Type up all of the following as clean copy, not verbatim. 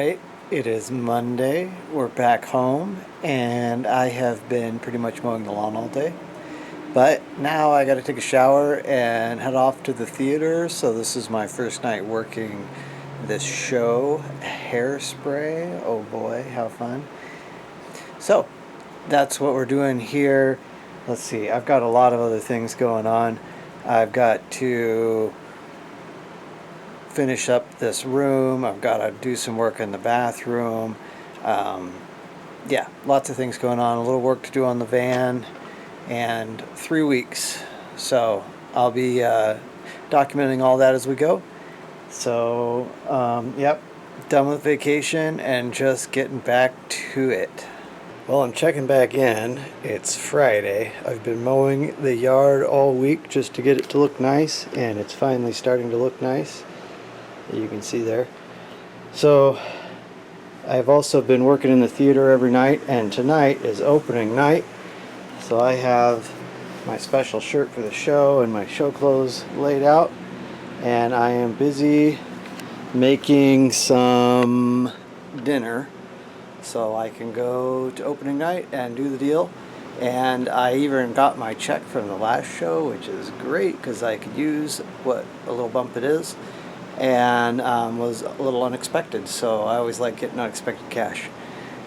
Alright, it is Monday. We're back home, and I have been pretty much mowing the lawn all day. But now I gotta take a shower and head off to the theater. So this is my first night working this show, Hairspray. Oh boy, how fun. So that's what we're doing here. Let's see, I've got a lot of other things going on. I've got to finish up this room. I've got to do some work in the bathroom. Yeah, lots of things going on. A little work to do on the van, and 3 weeks. So I'll be documenting all that as we go. So, yep, done with vacation and just getting back to it. Well, I'm checking back in. It's Friday. I've been mowing the yard all week just to get it to look nice, and it's finally starting to look nice. You can see there. So I've also been working in the theater every night, and tonight is opening night. So I have my special shirt for the show and my show clothes laid out, and I am busy making some dinner so I can go to opening night and do the deal. And I even got my check from the last show, which is great because I could use what a little bump it is, and was a little unexpected, so I always like getting unexpected cash.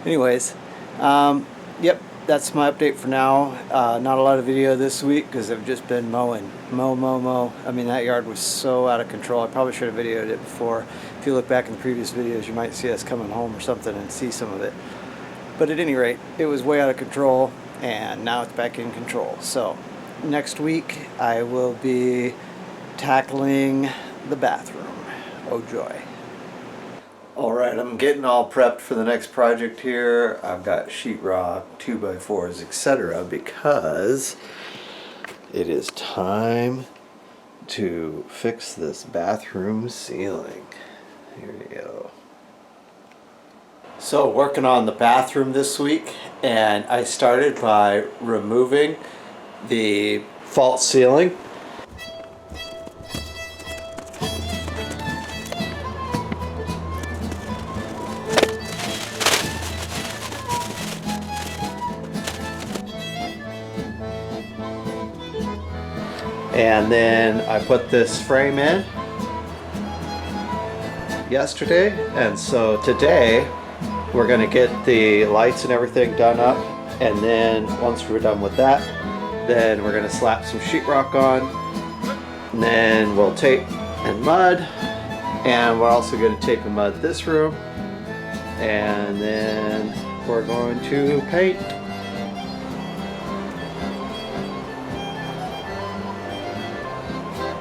Anyways, yep, that's my update for now. Not a lot of video this week because I've just been mowing. Mow. I mean, that yard was so out of control. I probably should have videoed it before. If you look back in the previous videos, you might see us coming home or something and see some of it. But at any rate, it was way out of control, and now it's back in control. So next week I will be tackling the bathroom. Oh joy. Alright, I'm getting all prepped for the next project here. I've got sheetrock, 2x4s, etc. because it is time to fix this bathroom ceiling. Here we go. So working on the bathroom this week, and I started by removing the false ceiling. And then I put this frame in yesterday, and so today we're going to get the lights and everything done up, and then once we're done with that, then we're going to slap some sheetrock on, and then we'll tape and mud, and we're also going to tape and mud this room, and then we're going to paint.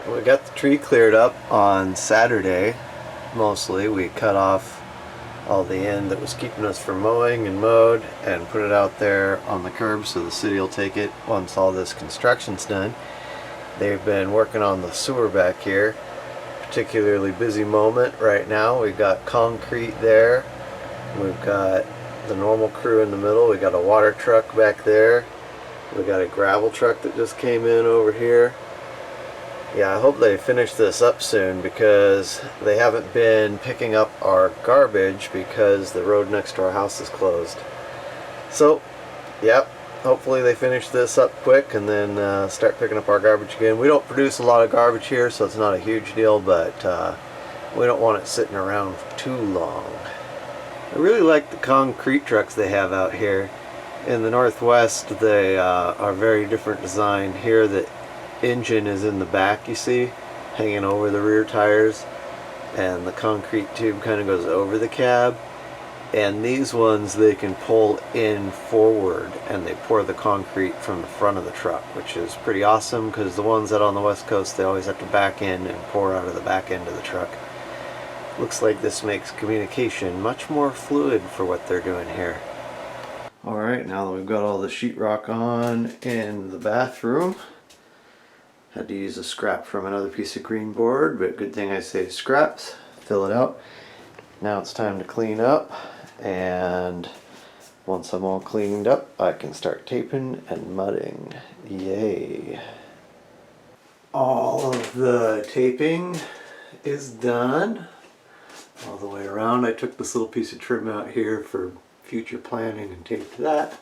We got the tree cleared up on Saturday. Mostly we cut off all the end that was keeping us from mowing and mowed, and put it out there on the curb so the city will take it once all this construction's done. They've been working on the sewer back here. Particularly busy moment right now. We've got concrete there. We've got the normal crew in the middle. We got a water truck back there. We got a gravel truck that just came in over here. Yeah, I hope they finish this up soon because they haven't been picking up our garbage because the road next to our house is closed. So, yep, hopefully they finish this up quick and then start picking up our garbage again. We don't produce a lot of garbage here, so it's not a huge deal, but we don't want it sitting around for too long. I really like the concrete trucks they have out here. In the Northwest, they are very different design. Here, the engine is in the back, you see, hanging over the rear tires, and the concrete tube kind of goes over the cab. And these ones, they can pull in forward and they pour the concrete from the front of the truck, which is pretty awesome because the ones out on the West Coast, they always have to back in and pour out of the back end of the truck. Looks like this makes communication much more fluid for what they're doing here. Alright, now that we've got all the sheetrock on in the bathroom, had to use a scrap from another piece of green board, but good thing I saved scraps. Fill it out. Now it's time to clean up, and once I'm all cleaned up, I can start taping and mudding. Yay. All of the taping is done. all the way around. I took this little piece of trim out here for future planning and taped that.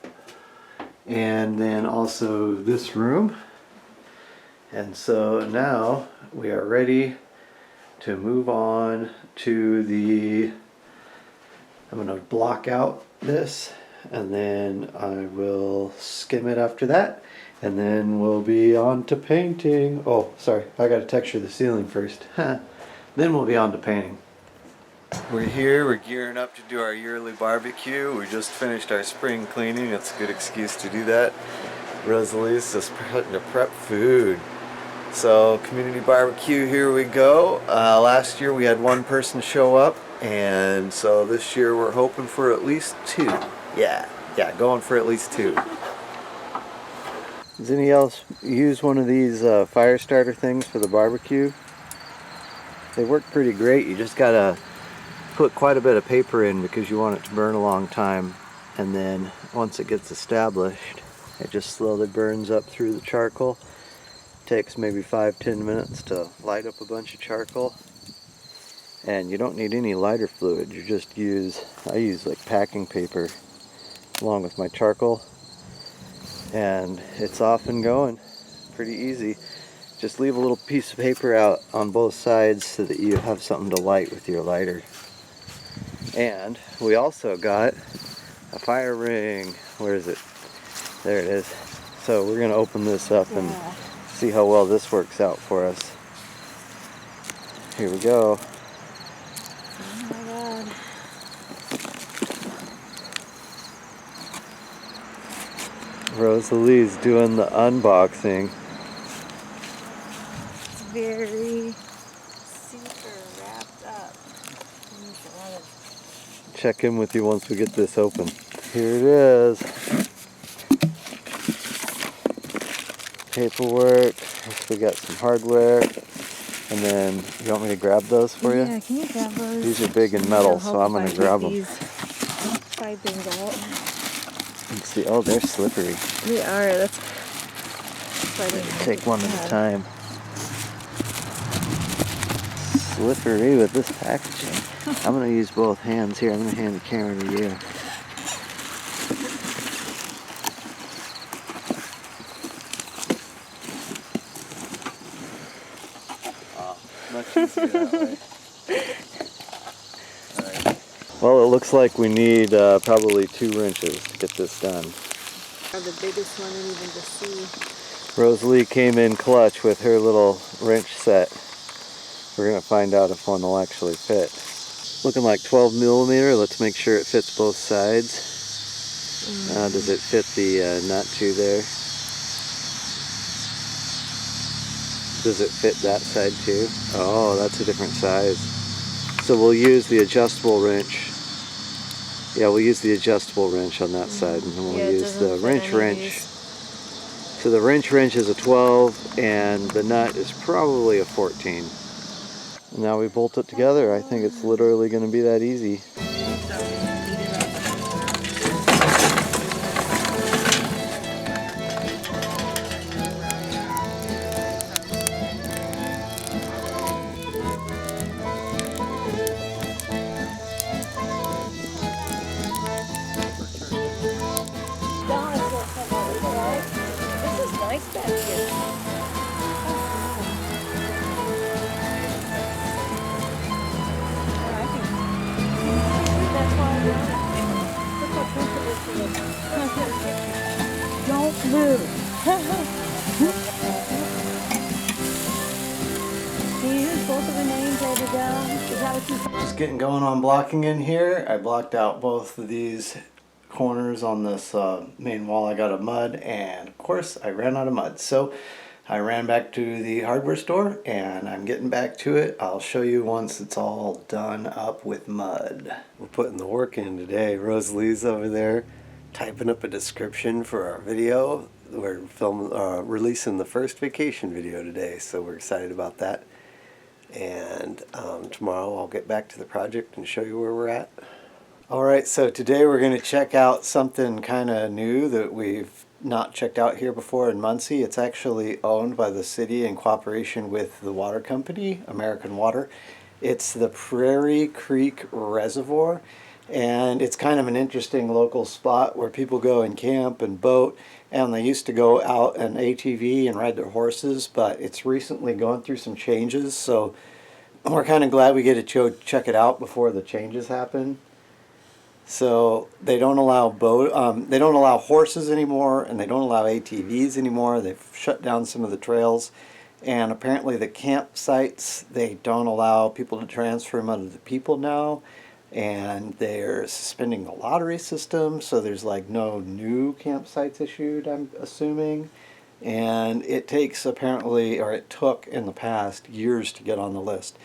And then also this room. And so now we are ready to move on to the, I'm going to block out this and then I will skim it after that. And then we'll be on to painting. Oh, sorry, I got to texture the ceiling first. Then we'll be on to painting. We're here, we're gearing up to do our yearly barbecue. We just finished our spring cleaning. It's a good excuse to do that. Rosalie's just starting to prep food. So, community barbecue, here we go. Last year we had one person show up, and so this year we're hoping for at least 2. Yeah, going for at least 2. Does anybody else use one of these fire starter things for the barbecue? They work pretty great. You just gotta put quite a bit of paper in because you want it to burn a long time, and then once it gets established, it just slowly burns up through the charcoal. Takes maybe 5-10 minutes to light up a bunch of charcoal, and you don't need any lighter fluid. You just I use like packing paper along with my charcoal, and it's off and going. Pretty easy. Just leave a little piece of paper out on both sides so that you have something to light with your lighter. And we also got a fire ring. Where is it? There it is. So we're gonna open this up and see how well this works out for us. Here we go. Oh my god. Rosalie's doing the unboxing. It's very super wrapped up. Check in with you once we get this open. Here it is. Paperwork. We got some hardware. And then, you want me to grab those for you? Yeah, can you grab those? These are big and metal, so I'm going to grab them. Slide things out. Let's see. Oh, they're slippery. They are. That's Take one at a time. Slippery with this packaging. I'm going to use both hands here. I'm going to hand the camera to you. Much easier that way. Alright. Well, it looks like we need probably 2 wrenches to get this done. The biggest one even to see. Rosalie came in clutch with her little wrench set. We're going to find out if one will actually fit. Looking like 12 millimeter. Let's make sure it fits both sides. Does it fit the nut too there? Does it fit that side too? Oh, that's a different size. So we'll use the adjustable wrench. Yeah, we'll use the adjustable wrench on that side, and then we'll use the wrench. So the wrench is a 12, and the nut is probably a 14. And now we bolt it together. I think it's literally going to be that easy. Don't move. Can you use both of the names over down? Is that what you... Just getting going on blocking in here. I blocked out both of these corners on this main wall. I got a mud, and of course I ran out of mud. So I ran back to the hardware store, and I'm getting back to it. I'll show you once it's all done up with mud. We're putting the work in today. Rosalie's over there typing up a description for our video. We're releasing the first vacation video today, so we're excited about that. And tomorrow I'll get back to the project and show you where we're at. Alright, so today we're going to check out something kind of new that we've not checked out here before in Muncie. It's actually owned by the city in cooperation with the water company, American Water. It's the Prairie Creek Reservoir, and it's kind of an interesting local spot where people go and camp and boat, and they used to go out an ATV and ride their horses, but it's recently gone through some changes, so we're kind of glad we get to check it out before the changes happen. So they don't allow they don't allow horses anymore, and they don't allow ATVs anymore. They've shut down some of the trails, and apparently the campsites, they don't allow people to transfer them out of the people now, and they're suspending the lottery system, so there's like no new campsites issued, I'm assuming. And it takes apparently, or it took in the past, years to get on the list.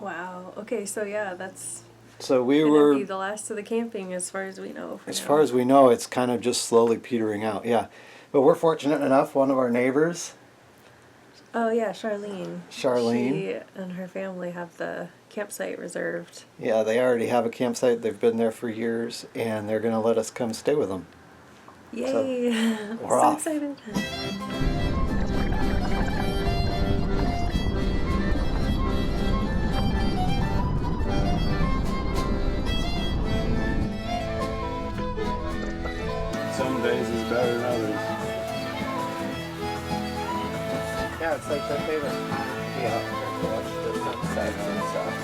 Wow. Okay, so yeah, that's So we gonna were, be the last of the camping as far as we know. as far as we know, it's kind of just slowly petering out, yeah. But we're fortunate enough, one of our neighbors, Oh yeah, Charlene. Charlene. She and her family have the campsite reserved. Yeah, they already have a campsite. They've been there for years, and they're going to let us come stay with them. Yay! I'm we're so off. excited. Some days is better than others. Yeah, it's like their favorite time to be out here to watch the sunsets and stuff.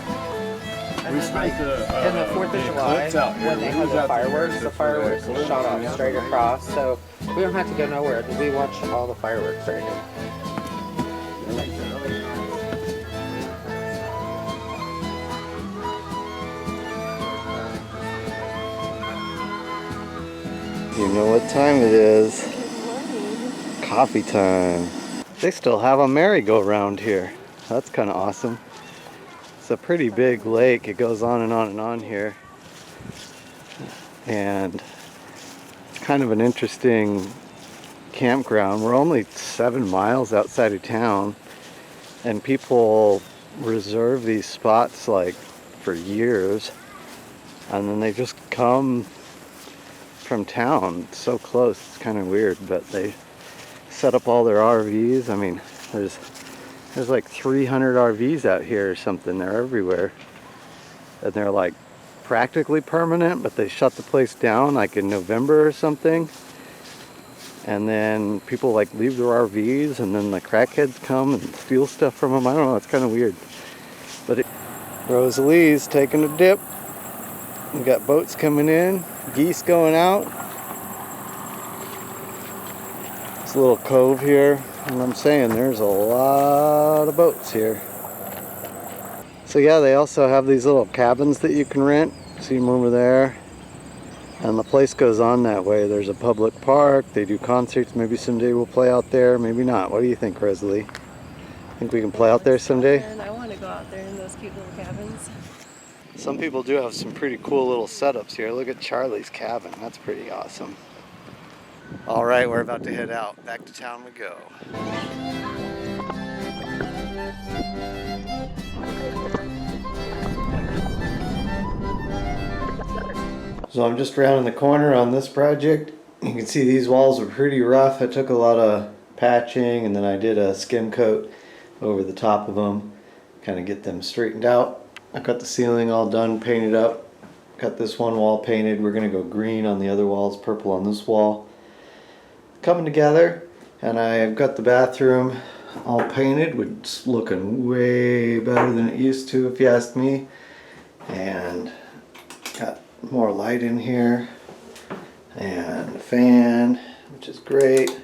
And We then, spent and the 4th of the July, eclipse out here. when they We have was the out there fireworks for the are eclipse. shot off straight across, so we don't have to go nowhere. We watch all the fireworks right here. You know what time it is. Coffee time. They still have a merry-go-round here. That's kind of awesome. It's a pretty big lake. It goes on and on and on here. And it's kind of an interesting campground. We're only 7 miles outside of town, and people reserve these spots like for years, and then they just come from town. It's so close. It's kind of weird, but they set up all their RVs. I mean, there's like 300 RVs out here or something. They're everywhere, and they're like practically permanent, but they shut the place down like in November or something, and then people like leave their RVs, and then the crackheads come and steal stuff from them. I don't know, it's kind of weird. But Rosalie's taking a dip. We got boats coming in, geese going out. This little cove here, and I'm saying there's a lot of boats here. So yeah, they also have these little cabins that you can rent. See them over there. And the place goes on that way. There's a public park. They do concerts. Maybe someday we'll play out there. Maybe not. What do you think, Rosalie? Think we can play out there someday? And I want to go out there in those cute little cabins. Some people do have some pretty cool little setups here. Look at Charlie's cabin. That's pretty awesome. All right, we're about to head out. Back to town we go. So I'm just rounding the corner on this project. You can see these walls are pretty rough. I took a lot of patching, and then I did a skim coat over the top of them, kind of get them straightened out. I got the ceiling all done, painted up. Got this one wall painted. We're gonna go green on the other walls, purple on this wall. Coming together, and I've got the bathroom all painted, which is looking way better than it used to, if you ask me. And got more light in here, and a fan, which is great.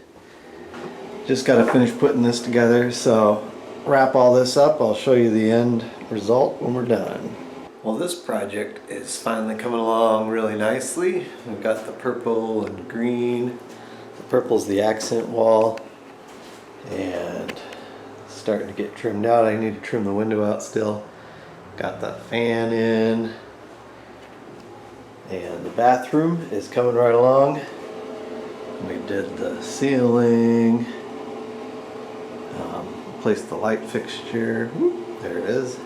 Just got to finish putting this together, so wrap all this up. I'll show you the end result when we're done. Well, this project is finally coming along really nicely. We've got the purple and green. The purple's the accent wall, and starting to get trimmed out. I need to trim the window out still. Got the fan in, and the bathroom is coming right along. We did the ceiling, placed the light fixture. Whoop, there it is.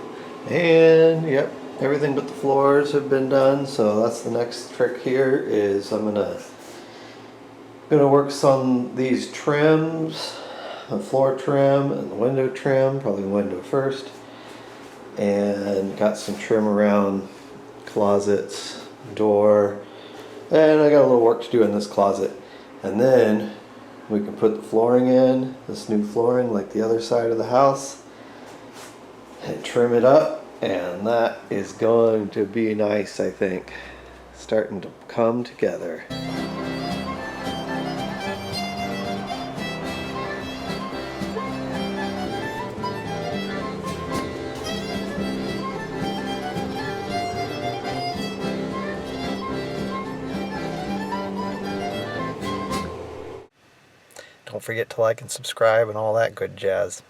And yep, everything but the floors have been done. So that's the next trick here. Is I'm gonna work on these trims, the floor trim and the window trim. Probably the window first. and got some trim around closets, door, and I got a little work to do in this closet. And then we can put the flooring in, this new flooring like the other side of the house, and trim it up, and that is going to be nice, I think. Starting to come together. Don't forget to like and subscribe and all that good jazz.